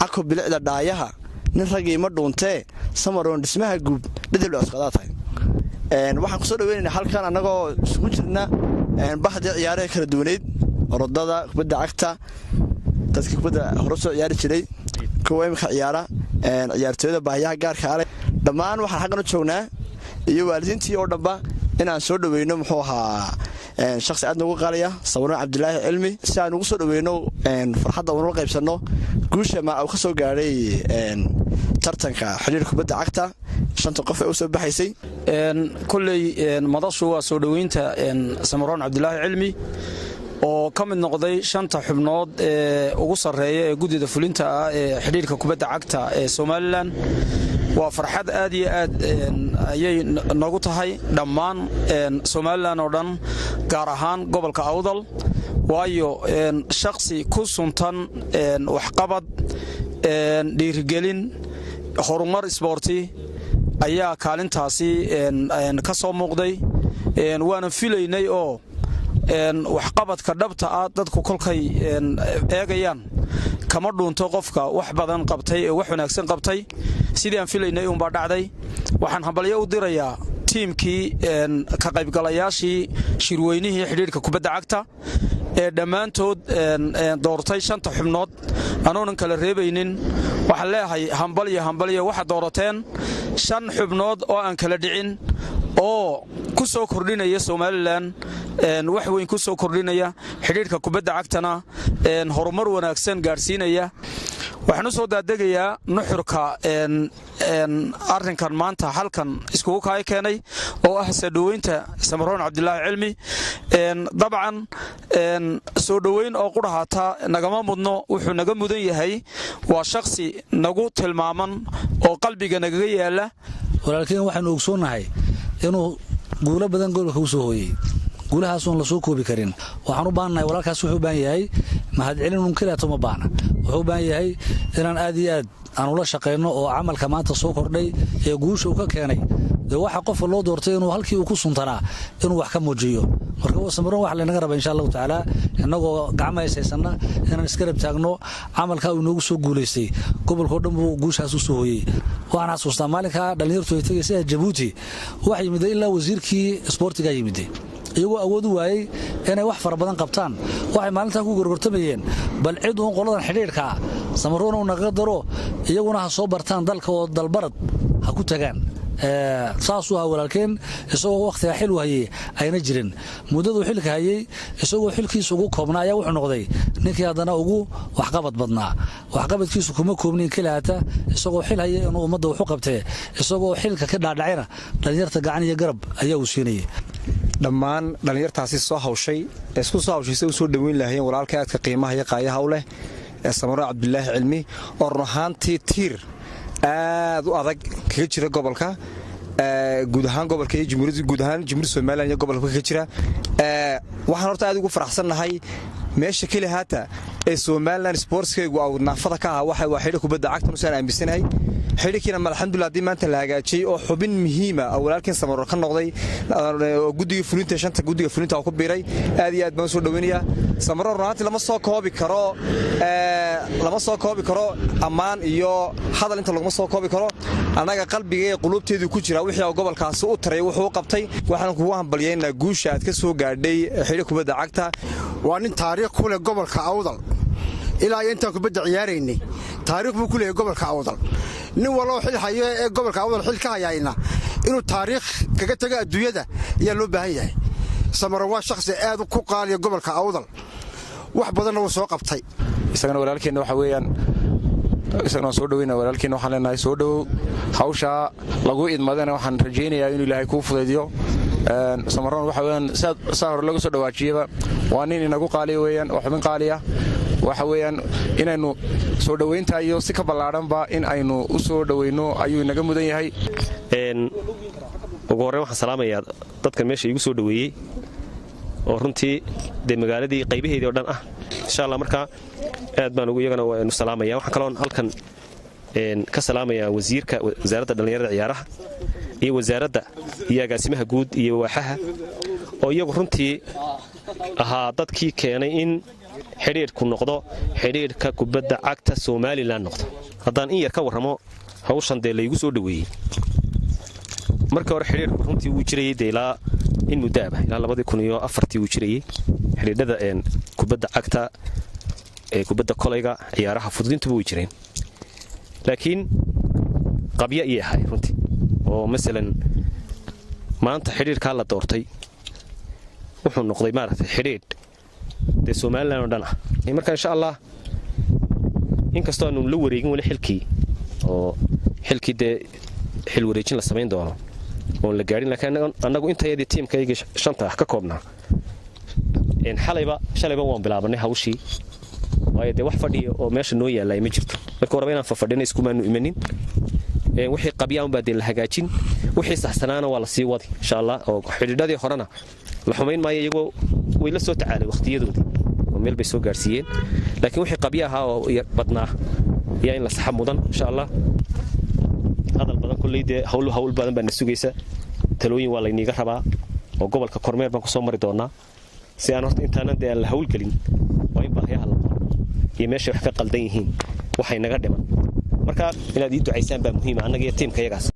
ako bilicda dhaayaha nin ragii ma dhuuntee samaroon dhismaha guub dhidibla cusqadaa tahay waxaan kusoo dhaweynaynaa halkan annagoo isugu jirna bahdii ciyaaraha kala duwaneyd orodada kubadda cagta dadkii kubadda hore soo ciyaari jiray kuwa imika ciyaara ciyaartooyada baahiyaha gaarka ale dhammaan waxaan xaggan u joognaa iyo waalidiintii oo dhanba inaan soo dhaweyno muxuu ahaa shakhsi aad noogu qaaliya Samaroon Cabdilaahi Cilmi si aan ugu soo dhaweyno farxadda uuna la qaybsanno guusha ma uu ka soo gaaray tartanka xiriirka kubadda cagta shanta qof ee u soo baxaysay kulley madashu waa soo dhaweynta Samaroon Cabdilaahi Cilmi oo ka mid noqday shanta xubnood ee ugu sareeya ee gudida fulinta ah ee xiriirka kubadda cagta ee Soomaaliland waa farxad aad iyo aad ayay nagu tahay dhammaan Soomaaliland oo dhan gaar ahaan gobolka Awdal waayo shakhsi ku suntan waxqabad dhiirigelin horumar isboorti ayaa kaalintaasi ka soo muuqday waana filaynay oo waxqabadka dhabta ah dadku kolkay eegayaan kama dhuunto qofka wax badan qabtay ee wax wanaagsan qabtay sidii aan filaynay uun baa dhacday waxaan hambalyo u dirayaa tiimkii ka qaybgalayaashii shirweynihii xiriirka kubadda cagta ee dhammaantood doortay shanta xubnood anoonan kala reebaynin waxaan leeyahay hambalyo waxaad doorateen shan xubnood oo aan kala dhicin oo ku soo kordhinaya Soomaaliland wax weyn ku soo kordhinaya xiriirka kubadda cagtana horumar wanaagsan gaarsiinaya waxaan u soo daadegayaa nuxurka arrinkan maanta halkan iskugu keenay oo ah soo dhaweynta Samaroon Cabdilaahi Cilmi dabcan soo dhaweyn oo qudhaata nagama mudno wuxuu naga mudan yahay waa shakhsi nagu tilmaaman oo qalbiga naga yaala walaalkeen waxaan ogsoonahay inuu guulo badan goolka u soo hooyay guulahaas oo la soo koobi karin waxaan u baahanahay walaalkaas wuxuu baahan yahay mahad celin uun kaliya toma baana wuxuu baahan yahay inaan aad iyo aad aan ula shaqeyno oo amalka maanta soo kordhay ee guusha uu ka keenay waxa qof loo doortay inuu halkii uu ku suntanaa inuu wax ka muujiyo marka Samaroon wax leenaga raba insha Allah taala inagoo gacmo haysanna inaan iska rab taagno amalka uu noogu soo guuleystay gobolka dhan buu guushaas u soo hooyay waxaan xasuustaa maalinka dhalinyartu ay tagaysay Djibouti waxa yimid ilaa wasiirkii isboortiga yimid iyagoo awood u waayay inay wax fara badan qabtaan waxay maalinta ku gorgortamayeen bal cid uu qoladan xiriirka Samaroon uu naga daro iyaguna ha soo bartaan dalka oo dalbarad ha ku tagaan saasuu ahaa walaalkeen isagoo waqtiga xil u hayay ayna jirin muddadu xilka hayay isagoo xilkiisa ugu koobnaa ayaa wuxuu noqday ninkii haddana ugu waxqabad badnaa waxqabadkiisu kuma koobnin kalaata isagoo xil hayay inuu ummadda wax u qabtay isagoo xilka ka dhaadhacayna dhalinyarta gacan iyo garab ayaa uu siinayay dhammaan dhalinyartaasi soo hawshay isku soo hawshay soo dhaweyn lahayn walaalka aadka qiimaha iyo qaayaha u leh Samaroon Cabdilaahi Cilmi oo ruuxaantii tiir aad u adag kaga jira gobolka guud ahaan gobolka iyo jumhuuriyadda Soomaaliland iyo gobolka ka jira waxaan horta aad ugu faraxsanahay meesha kale haata ee Soomaaliland sportskeegu oo naafada ka ah waxa xiriirka kubadda cagta u saan aaminsanahay xiriirkiina alxamdulillah diimaanta la hagaajiyay oo xubin muhiim ah walaalkeen Samaroon ka noqday gudiga fulinta shanta gudiga fulinta ku biiray aad iyo aad baan soo dhaweynaya Samaroon raanti lama soo koobi karo amaan iyo hadal inta lagu soo koobi karo anaga qalbiga iyo qulubteedu ku jira wixii gobolkaas u taray wuxuu qabtay waxaan kugu hambalyeynaa guusha aad ka soo gaadhay xiriirka kubadda cagta waa nin taariikh ku leh gobolka Awdal ilaa inta kubadda ciyaaraynay taariikh buu ku leeyahay gobolka Awdal nin waloo xil hayo ee gobolka Awdal xil ka hayayna inuu taariikh kaga tago adduunyada ayaa loo baahan yahay Samaroon waa shakhsi aad ku qaaliya gobolka Awdal wax badan oo soo qabtay isagana walaalkeen waxa weeyaan isagana soo dhaweynaa walaalkeen waxaan leenahay soo dhaw hawsha lagu idmadana waxaan rajeynayaa inuu Ilaahay ku fududeeyo Samaroon waxa weeyaan saar lagu soo dhawaajiyaba waa nin inagu qaaliyo weeyaan oo xubin qaaliya waxa weeyaan inaynu soo dhaweynta iyo si ka balaaranba in aynu u soo dhaweyno ayuu naga mudan yahay ugu horreyn waxaan salaamayaa dadka meesha igu soo dhaweeyay oo runtii magaaladii qaybaheedii oo dhan ah insha Allah marka aad baan ugu iyagana waanu salaamayaa waxaan kaloon halkan ka salaamayaa wasiirka wasaaradda dhalinyarada ciyaaraha iyo wasaaradda iyo agaasimaha guud iyo waaxaha oo iyagu runtii ahaa dadkii keenay in xidhiidhku noqdo xidhiidhka kubadda cagta Somaliland noqdo. haddaan in yar ka warramo hawshan dee laygu soo dhaweeyey markii hore xidhiidhku runtii wuu jirayay dee ilaa in muddaaba ilaa 2004 wuu jirayay xidhiidhada kubadda cagta kubadda kolayga ciyaaraha fududintuba way jireen laakiin qabya iyo ahay runtii oo masalan maanta xidhiidhka la doortay wuxuu noqday maaragtay xidhiidh de Somaliland oo dhan ah marka insha Allah inkastoo aanu la wareegin wali xilkii de xil wareejin la sameyn doono oo la gaarin laakiin anagu intayadii teamkayga shanta ka koobnaa shalayba waan bilaabanay hawshii waayo de wax fadhiyo oo meesha noo yaalay ma jirto marka hore inaan fadhino isku maanu imanin wixii qabyaan baa la hagaajin wixii saxsanaana waa la sii wadi insha Allah oo xidhiidhadii horena la xumayn maayo iyagoo way la soo tacaalay waqtiyadoodii oo meel bay soo gaarsiiyeen laakiin wixii qabyaha oo badnaa yaa in la sax mudan insha Allah hadal badan kulleeyde hawl badan baa na sugaysa talooyin waa la iniga rabaa oo gobolka kormeer baan ku soo mari doonaa si aan horta intaanan de la hawl galin waa in baahiyaha la qoro iyo meesha wax ka qaldan yihiin waxay naga dhiman marka inaad ii ducaysaan baa muhiim ah anaga iyo teamka yagaas